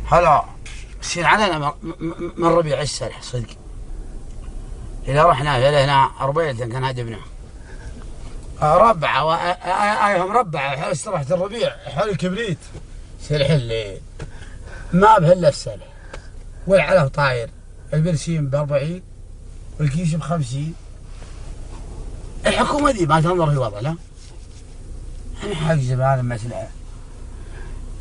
هلا يصير علينا من ربيع السلح صدق. إذا رحنا هنا ربيع كان هدفنا ربعة مربعة حول استراحة الربيع حول الكبريت سلح الليل ما به إلا السلح والعلف طاير البرسيم ب40 والكيس ب50. الحكومة دي ما تنظر في وضع لا احنا حاجز بهذا المسألة.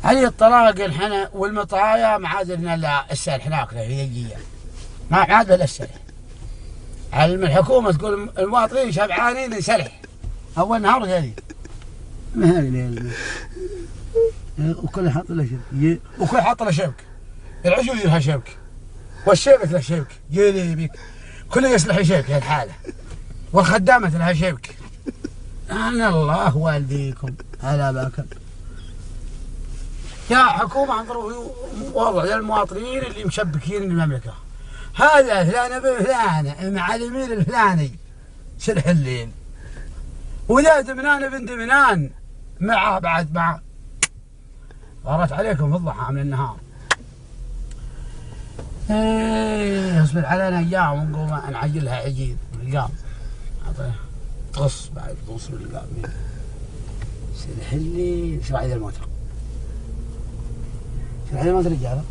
هذه الطلاق الحنا والمطايا ما عاد لنا الا السلح ناكله هي ما عاد الا السلح. الحكومة تقول المواطنين شبعانين سلح اول نهار هذه ما هذه وكل حاط له شبك وكل حاط له شبك. العجوز لها شبك والشيبك له شبك جيلي بك كل يصلح شبك هالحالة والخدامة لها شبك. أنا الله والديكم هلا باكر يا حكومة انظروا وضع للمواطنين اللي مشبكين المملكة. هذا فلان ابن فلان مع الامير الفلاني سلح الليل وذا دمنان ابن دمنان معه بعد معه غارت عليكم في الضحى من النهار. ايه اصبر علينا ايام ونقوم نعجلها عجيب القام تغص بعد توصل القام سلح الليل. شو عيد الموتر؟ شو عيد الموتر رجاله؟